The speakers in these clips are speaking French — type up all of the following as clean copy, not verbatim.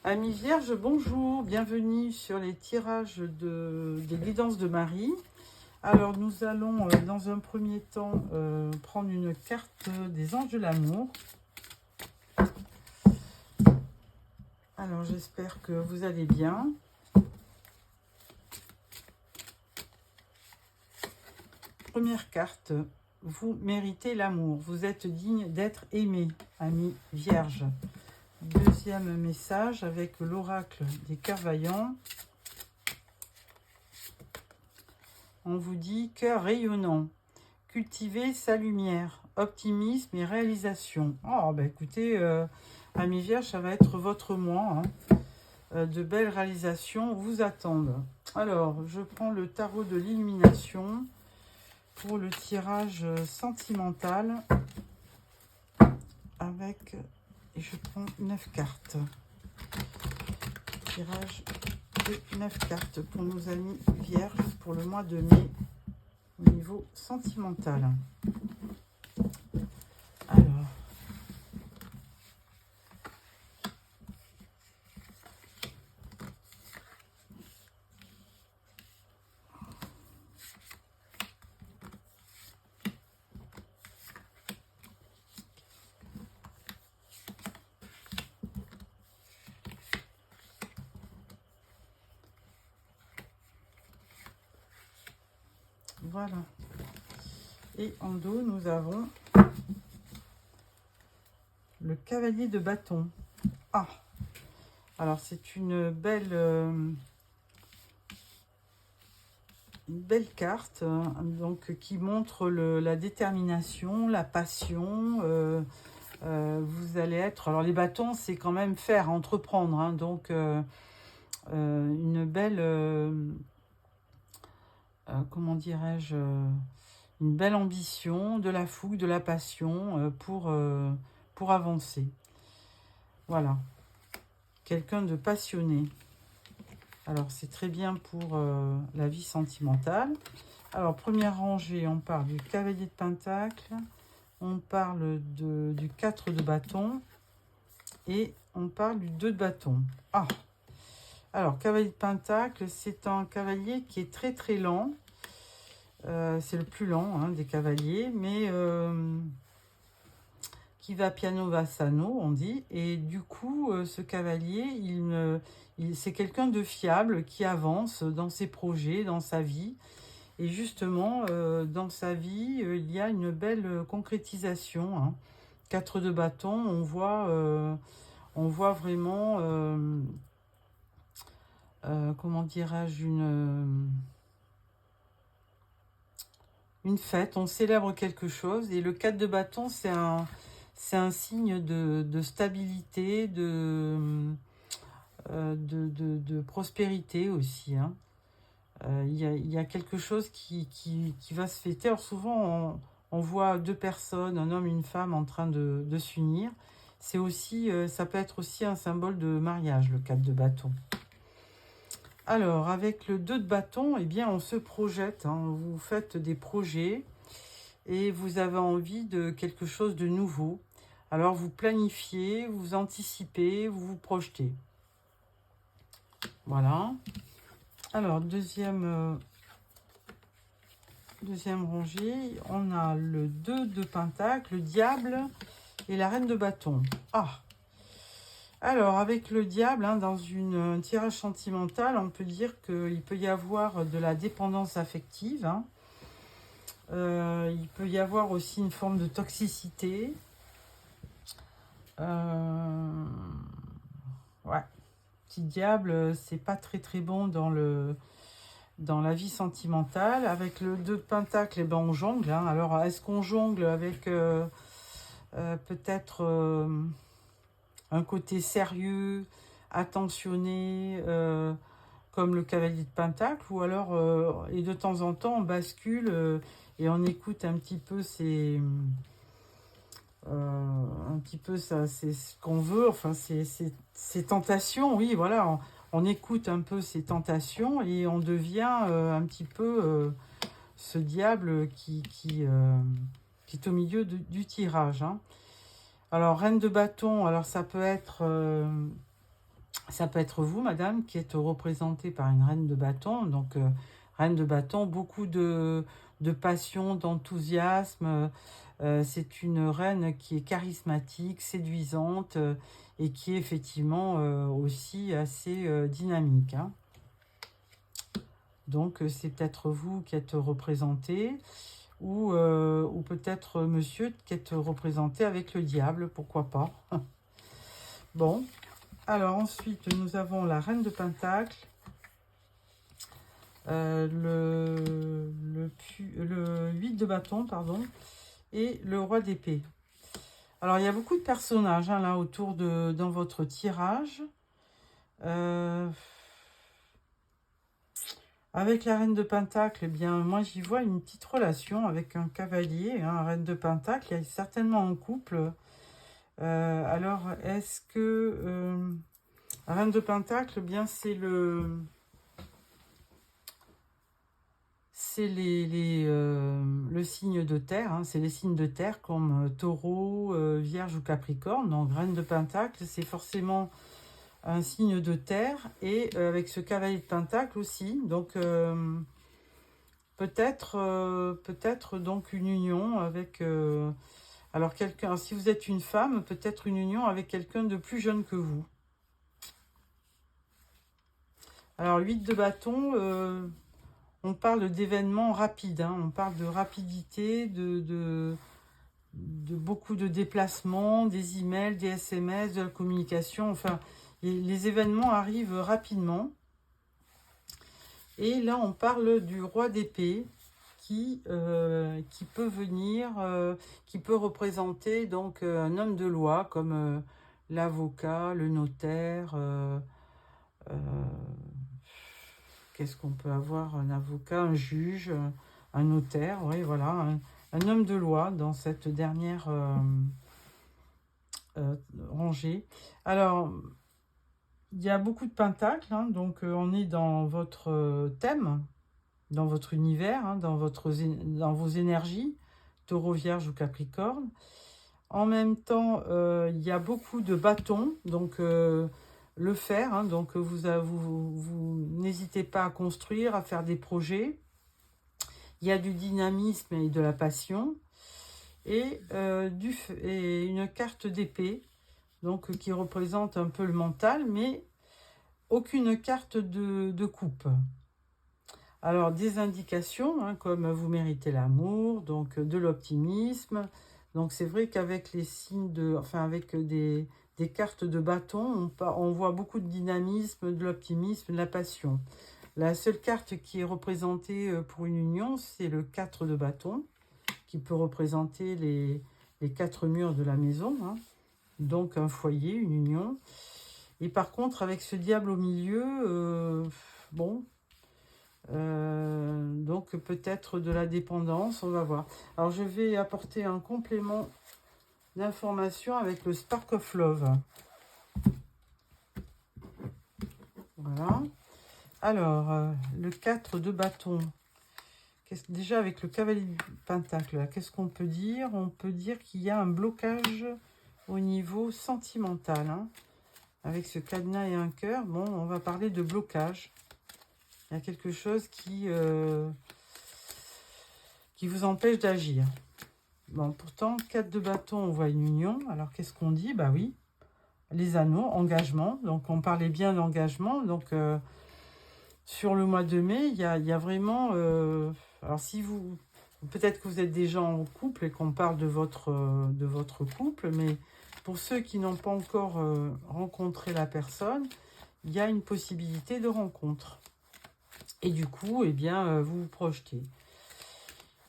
Amis Vierges, bonjour, bienvenue sur les tirages des guidances de Marie. Alors nous allons dans un premier temps prendre une carte des anges de l'amour. Alors j'espère que vous allez bien. Première carte, vous méritez l'amour, vous êtes digne d'être aimé, amis Vierges. Deuxième message avec l'oracle des cœurs vaillants. On vous dit cœur rayonnant, cultivez sa lumière, optimisme et réalisation. Oh, bah écoutez, amis Vierges, ça va être votre mois. De belles réalisations vous attendent. Alors, je prends le tarot de l'illumination pour le tirage sentimental avec, et je prends 9 cartes. Tirage de 9 cartes pour nos amis Vierges pour le mois de mai au niveau sentimental. Alors, voilà. Et en dos, nous avons le cavalier de bâton. Ah, alors c'est une belle carte, donc qui montre la détermination, la passion. Vous allez être... Alors les bâtons, c'est quand même faire, entreprendre. Hein, donc une belle... comment dirais-je, une belle ambition, de la fougue, de la passion pour avancer. Voilà. Quelqu'un de passionné. Alors, c'est très bien pour la vie sentimentale. Alors, première rangée, on parle du cavalier de pentacle, on parle du 4 de bâton et on parle du 2 de bâton. Ah! Alors, cavalier de pentacle, c'est un cavalier qui est très très lent. C'est le plus lent des cavaliers, mais qui va piano vassano, on dit. Et du coup, ce cavalier, c'est quelqu'un de fiable qui avance dans ses projets, dans sa vie. Et justement, dans sa vie, il y a une belle concrétisation. Hein. 4 de bâton, on voit vraiment... comment dirais-je, une fête, on célèbre quelque chose. Et le 4 de bâton, c'est un signe de stabilité, de prospérité aussi. Hein. Il y a quelque chose qui va se fêter. Alors souvent, on voit deux personnes, un homme et une femme, en train de s'unir. C'est aussi, ça peut être aussi un symbole de mariage, le 4 de bâton. Alors, avec le 2 de bâton, eh bien, on se projette. Hein. Vous faites des projets et vous avez envie de quelque chose de nouveau. Alors, vous planifiez, vous anticipez, vous vous projetez. Voilà. Alors, deuxième rangée, on a le 2 de pentacle, le diable et la reine de bâton. Ah! Alors, avec le diable, dans un tirage sentimental, on peut dire qu'il peut y avoir de la dépendance affective. Hein. Il peut y avoir aussi une forme de toxicité. Ouais. Petit diable, c'est pas très très bon dans la vie sentimentale. Avec le 2 de pentacle, eh ben, on jongle. Hein. Alors, est-ce qu'on jongle avec peut-être... un côté sérieux, attentionné, comme le cavalier de pentacle, ou alors, et de temps en temps, on bascule et on écoute un petit peu ça, c'est ce qu'on veut, enfin, ces tentations, oui, voilà, on écoute un peu ces tentations et on devient un petit peu ce diable qui est au milieu du tirage, hein. Alors, reine de bâton, alors ça peut être Ça peut être vous, madame, qui êtes représentée par une reine de bâton. Donc, reine de bâton, beaucoup de passion, d'enthousiasme. C'est une reine qui est charismatique, séduisante et qui est effectivement aussi assez dynamique. Hein. Donc, c'est peut-être vous qui êtes représenté ou peut-être monsieur qui êtes représenté avec le diable, pourquoi pas. Bon, alors ensuite, nous avons la reine de Pentacle, le 8 de bâton, pardon, et le roi d'épée. Alors, il y a beaucoup de personnages hein, là autour dans votre tirage. Avec la reine de Pentacle, eh bien, moi, j'y vois une petite relation avec un cavalier, hein, reine de Pentacle. Il y a certainement un couple. Alors, est-ce que... la reine de Pentacle, eh bien, c'est le signe de terre, hein, c'est les signes de terre comme taureau, vierge ou capricorne. Donc, reine de Pentacle, c'est forcément un signe de terre et avec ce cavalier de Pentacle aussi. Donc, peut-être donc une union avec... alors, quelqu'un, si vous êtes une femme, peut-être une union avec quelqu'un de plus jeune que vous. Alors, 8 de bâton... on parle d'événements rapides, hein. On parle de rapidité, de beaucoup de déplacements, des emails, des SMS, de la communication. Enfin, les événements arrivent rapidement. Et là, on parle du roi d'épée qui peut venir, qui peut représenter donc un homme de loi comme l'avocat, le notaire. Qu'est-ce qu'on peut avoir? Un avocat, un juge, un notaire, oui, voilà, un homme de loi dans cette dernière rangée. Alors, il y a beaucoup de pentacles, hein, donc on est dans votre thème, dans votre univers, hein, dans vos énergies, taureau, vierge ou capricorne. En même temps, il y a beaucoup de bâtons, donc... le faire, hein, donc vous n'hésitez pas à construire, à faire des projets. Il y a du dynamisme et de la passion et une carte d'épée, donc qui représente un peu le mental, mais aucune carte de coupe. Alors des indications, hein, comme vous méritez l'amour, donc de l'optimisme. Donc c'est vrai qu'avec les signes avec des cartes de bâton, on voit beaucoup de dynamisme, de l'optimisme, de la passion. La seule carte qui est représentée pour une union, c'est le 4 de bâton, qui peut représenter les 4 murs de la maison, hein. Donc un foyer, une union. Et par contre, avec ce diable au milieu, donc peut-être de la dépendance, on va voir. Alors je vais apporter un complément d'information avec le Spark of Love. Voilà. Alors, le 4 de bâton. Déjà avec le cavalier de pentacle, qu'est-ce qu'on peut dire? On peut dire qu'il y a un blocage au niveau sentimental. Hein. Avec ce cadenas et un cœur, bon, on va parler de blocage. Il y a quelque chose qui vous empêche d'agir. Bon, pourtant, 4 de bâton, on voit une union. Alors, qu'est-ce qu'on dit? Bah oui, les anneaux, engagement. Donc, on parlait bien d'engagement. Donc, sur le mois de mai, il y a vraiment... alors, si vous... Peut-être que vous êtes déjà en couple et qu'on parle de votre couple, mais pour ceux qui n'ont pas encore rencontré la personne, il y a une possibilité de rencontre. Et du coup, eh bien, vous vous projetez.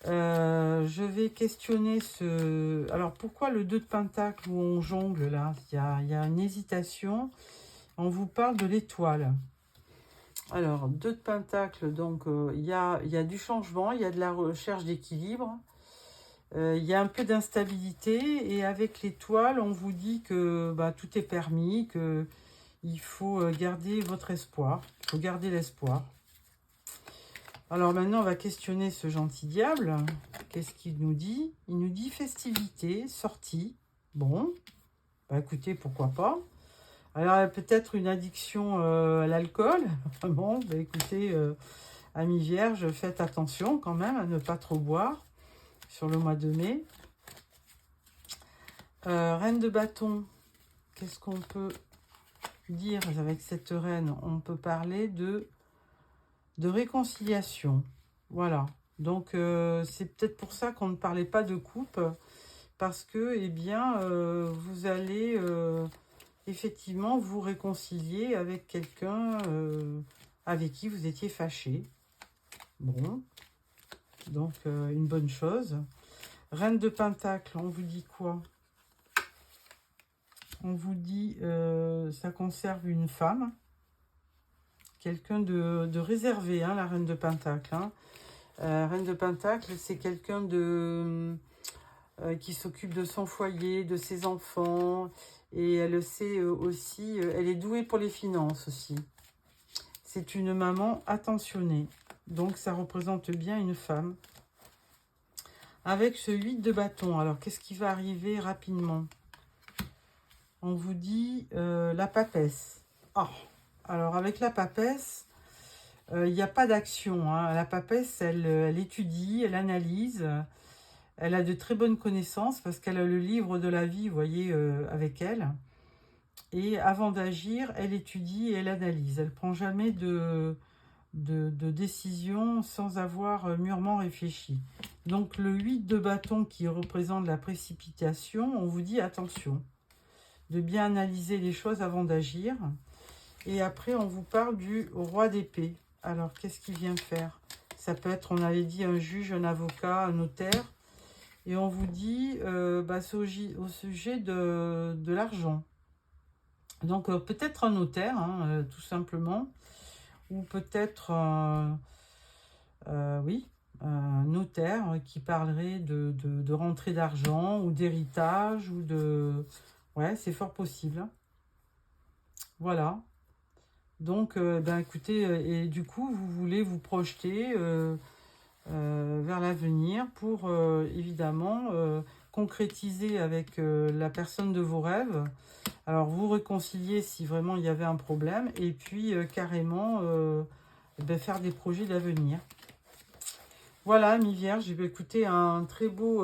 Je vais questionner ce... Alors, pourquoi le 2 de pentacle où on jongle, là? Il y a une hésitation. On vous parle de l'étoile. Alors, 2 de pentacle, donc, il y a du changement, il y a de la recherche d'équilibre. Il y a un peu d'instabilité. Et avec l'étoile, on vous dit que bah, tout est permis, qu'il faut garder votre espoir. Il faut garder l'espoir. Alors maintenant, on va questionner ce gentil diable. Qu'est-ce qu'il nous dit? Il nous dit festivité, sortie. Bon, bah écoutez, pourquoi pas. Alors, peut-être une addiction à l'alcool. Bon, bah, écoutez, amis vierges, faites attention quand même à ne pas trop boire sur le mois de mai. Reine de bâton, qu'est-ce qu'on peut dire avec cette reine? On peut parler de réconciliation. Voilà. Donc, c'est peut-être pour ça qu'on ne parlait pas de couple. Parce que, eh bien, vous allez effectivement vous réconcilier avec quelqu'un avec qui vous étiez fâché. Bon, donc une bonne chose. Reine de Pentacle, on vous dit quoi? On vous dit, ça conserve une femme. Quelqu'un de réservé, hein, la Reine de Pentacle. Hein. Reine de Pentacle, c'est quelqu'un de... qui s'occupe de son foyer, de ses enfants, et elle sait aussi, elle est douée pour les finances aussi. C'est une maman attentionnée, donc ça représente bien une femme. Avec ce 8 de bâton, alors qu'est-ce qui va arriver rapidement? On vous dit la papesse. Oh, alors avec la papesse, il n'y a pas d'action. Hein. La papesse, elle étudie, elle analyse. Elle a de très bonnes connaissances parce qu'elle a le livre de la vie, vous voyez, avec elle. Et avant d'agir, elle étudie et elle analyse. Elle ne prend jamais de décision sans avoir mûrement réfléchi. Donc le 8 de bâton qui représente la précipitation, on vous dit attention, de bien analyser les choses avant d'agir. Et après, on vous parle du roi d'épée. Alors, qu'est-ce qu'il vient faire? Ça peut être, on avait dit, un juge, un avocat, un notaire. Et on vous dit, c'est au sujet de l'argent. Donc, peut-être un notaire, hein, tout simplement. Ou peut-être, oui, un notaire qui parlerait de rentrée d'argent ou d'héritage ou de... Ouais, c'est fort possible. Voilà. Donc, écoutez, et du coup, vous voulez vous projeter vers l'avenir pour, évidemment, concrétiser avec la personne de vos rêves. Alors, vous réconcilier si vraiment il y avait un problème. Et puis, carrément, faire des projets d'avenir. Voilà, mi-vierge, j'ai écouté un très beau...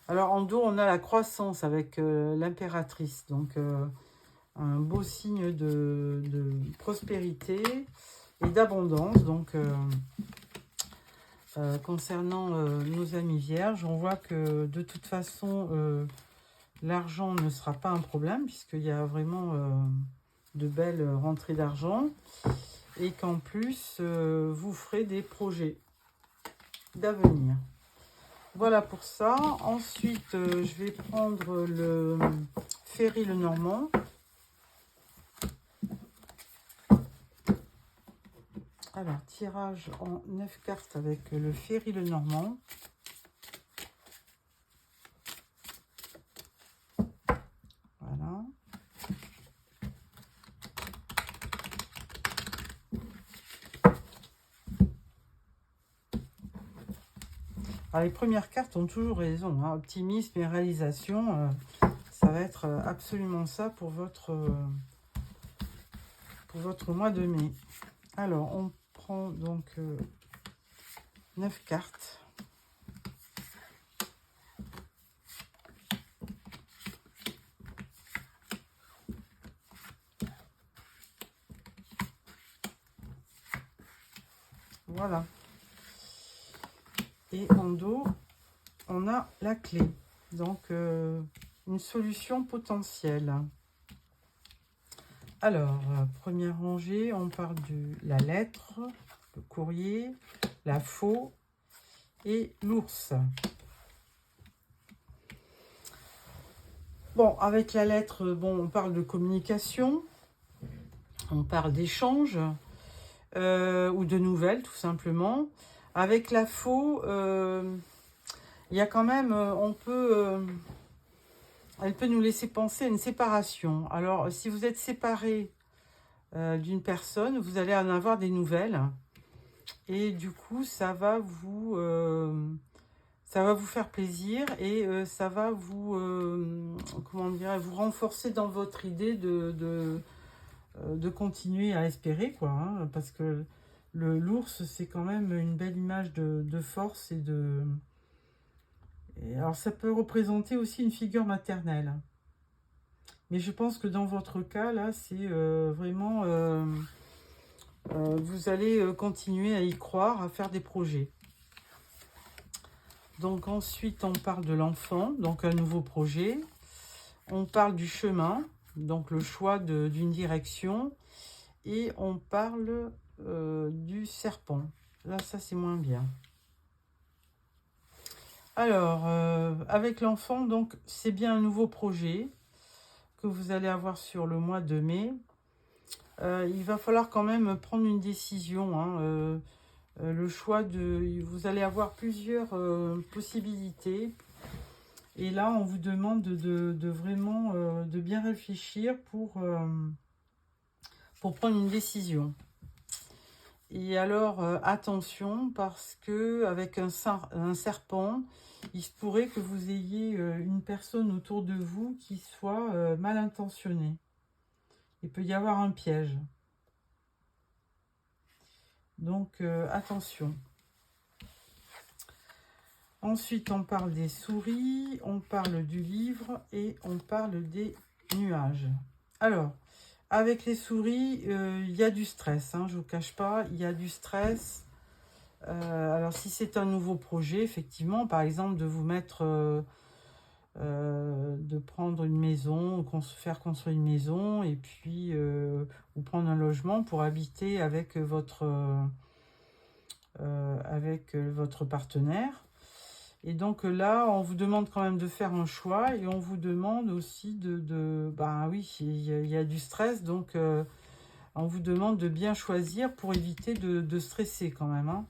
alors, en dos, on a la croissance avec l'impératrice. Donc... un beau signe de prospérité et d'abondance. Donc, concernant nos amis vierges, on voit que de toute façon, l'argent ne sera pas un problème puisqu'il y a vraiment de belles rentrées d'argent et qu'en plus, vous ferez des projets d'avenir. Voilà pour ça. Ensuite, je vais prendre le Ferry le Normand. Alors, tirage en 9 cartes avec le Ferry le Normand. Voilà. Alors, les premières cartes ont toujours raison. Hein. Optimisme et réalisation, ça va être absolument ça pour votre mois de mai. Alors, on prend donc 9 cartes. Voilà. Et en dos, on a la clé. Donc, une solution potentielle. Alors, première rangée, on parle de la lettre, le courrier, la faux et l'ours. Bon, avec la lettre, bon, on parle de communication, on parle d'échange ou de nouvelles, tout simplement. Avec la faux, il y a quand même, elle peut nous laisser penser à une séparation. Alors, si vous êtes séparé d'une personne, vous allez en avoir des nouvelles. Et du coup, ça va Ça va vous faire plaisir et ça va vous, comment dire, vous renforcer dans votre idée de continuer à espérer, quoi. Hein, parce que l'ours, c'est quand même une belle image de force et de... Et alors, ça peut représenter aussi une figure maternelle. Mais je pense que dans votre cas, là, c'est vraiment... vous allez continuer à y croire, à faire des projets. Donc ensuite, on parle de l'enfant, donc un nouveau projet. On parle du chemin, donc le choix d'une direction. Et on parle du serpent. Là, ça, c'est moins bien. Alors, avec l'enfant, donc, c'est bien un nouveau projet que vous allez avoir sur le mois de mai. Il va falloir quand même prendre une décision. Hein, le choix de... Vous allez avoir plusieurs possibilités. Et là, on vous demande de vraiment de bien réfléchir pour prendre une décision. Et alors, attention, parce que avec un serpent, il se pourrait que vous ayez une personne autour de vous qui soit mal intentionnée. Il peut y avoir un piège. Donc, attention. Ensuite, on parle des souris, on parle du livre et on parle des nuages. Alors, avec les souris, il y a du stress, hein, je ne vous cache pas, il y a du stress. Alors, si c'est un nouveau projet, effectivement, par exemple, de vous mettre, de prendre une maison, faire construire une maison, et puis, ou prendre un logement pour habiter avec votre partenaire. Et donc là, on vous demande quand même de faire un choix et on vous demande aussi ben oui, il y a du stress, donc on vous demande de bien choisir pour éviter de stresser quand même. Hein.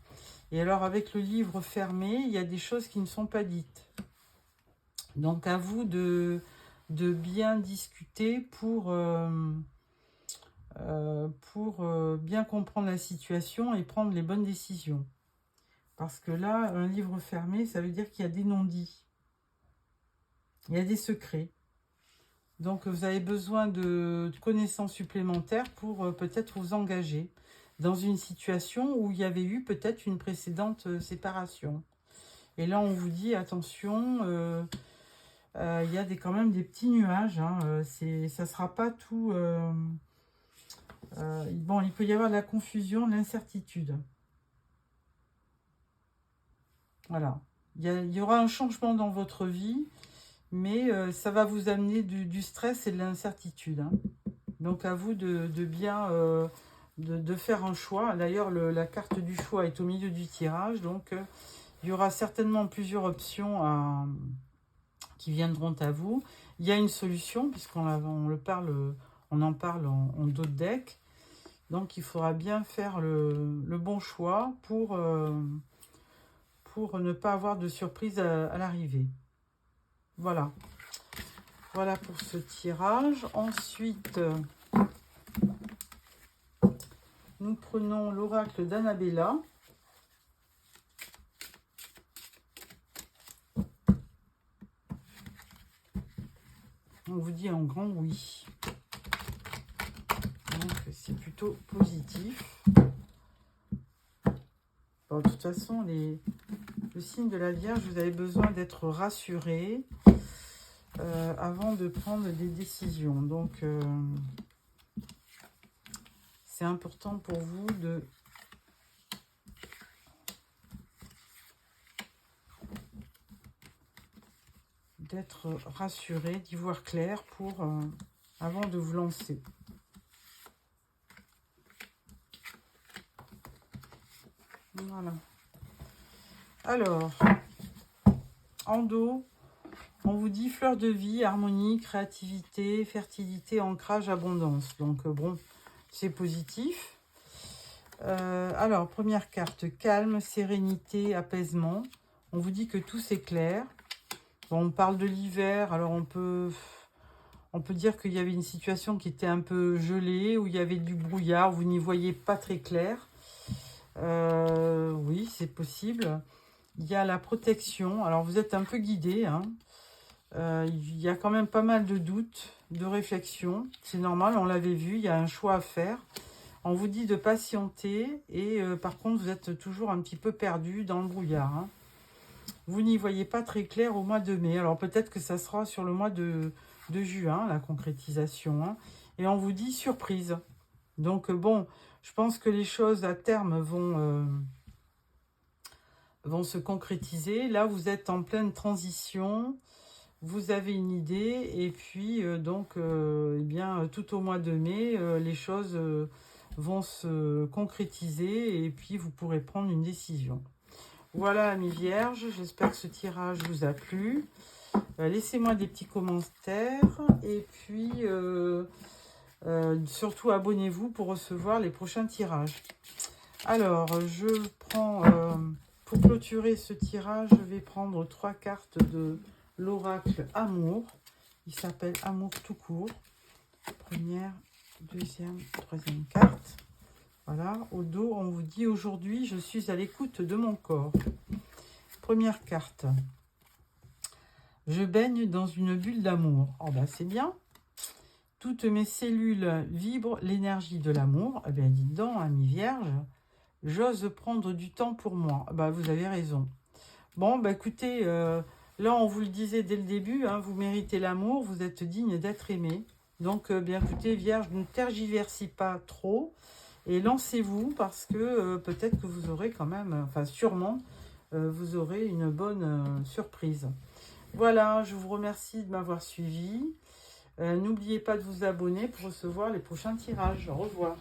Et alors avec le livre fermé, il y a des choses qui ne sont pas dites. Donc à vous de bien discuter pour bien comprendre la situation et prendre les bonnes décisions. Parce que là, un livre fermé, ça veut dire qu'il y a des non-dits. Il y a des secrets. Donc, vous avez besoin de connaissances supplémentaires pour peut-être vous engager dans une situation où il y avait eu peut-être une précédente séparation. Et là, on vous dit, attention, il y a quand même des petits nuages. Hein, ça ne sera pas tout... bon, il peut y avoir de la confusion, de l'incertitude. Voilà. Il y aura un changement dans votre vie, mais ça va vous amener du stress et de l'incertitude. Hein. Donc, à vous de bien de faire un choix. D'ailleurs, la carte du choix est au milieu du tirage. Donc, il y aura certainement plusieurs options qui viendront à vous. Il y a une solution, puisqu'on en parle en dos de deck. Donc, il faudra bien faire le bon choix pour ne pas avoir de surprise à l'arrivée. Voilà. Voilà pour ce tirage. Ensuite, nous prenons l'oracle d'Annabella. On vous dit en grand oui. Donc, c'est plutôt positif. Bon, de toute façon, le signe de la Vierge, vous avez besoin d'être rassuré avant de prendre des décisions. Donc, c'est important pour vous d'être rassuré, d'y voir clair avant de vous lancer. Voilà. Alors, en dos, on vous dit fleur de vie, harmonie, créativité, fertilité, ancrage, abondance. Donc, bon, c'est positif. Alors, première carte, calme, sérénité, apaisement. On vous dit que tout s'éclaire. Bon, on parle de l'hiver, alors on peut dire qu'il y avait une situation qui était un peu gelée, où il y avait du brouillard, vous n'y voyez pas très clair. Oui, c'est possible. il y a la protection. Alors, vous êtes un peu guidé, hein. Il y a quand même pas mal de doutes, de réflexions. C'est normal, on l'avait vu, il y a un choix à faire. On vous dit de patienter et par contre, vous êtes toujours un petit peu perdu dans le brouillard, hein. Vous n'y voyez pas très clair au mois de mai. Alors, peut-être que ça sera sur le mois de juin, la concrétisation, hein. Et on vous dit surprise. Donc, bon, je pense que les choses à terme vont se concrétiser. Là, vous êtes en pleine transition. Vous avez une idée. Et puis, eh bien, tout au mois de mai, les choses vont se concrétiser. Et puis, vous pourrez prendre une décision. Voilà, amis vierges. J'espère que ce tirage vous a plu. Laissez-moi des petits commentaires. Et puis... surtout abonnez-vous pour recevoir les prochains tirages. Alors je prends pour clôturer ce tirage, je vais prendre 3 cartes de l'oracle Amour. Il s'appelle Amour tout court. Première, deuxième, troisième carte. Voilà, au dos on vous dit aujourd'hui je suis à l'écoute de mon corps. Première carte. Je baigne dans une bulle d'amour. Oh ben c'est bien. Toutes mes cellules vibrent l'énergie de l'amour. Eh bien, dites donc, amis vierges, j'ose prendre du temps pour moi. Bah, vous avez raison. Bon, bah écoutez, là, on vous le disait dès le début, hein, vous méritez l'amour, vous êtes digne d'être aimé. Donc, bien écoutez, vierge, ne tergiversez pas trop et lancez-vous parce que peut-être que vous aurez quand même, enfin sûrement, vous aurez une bonne surprise. Voilà, je vous remercie de m'avoir suivi. N'oubliez pas de vous abonner pour recevoir les prochains tirages. Au revoir.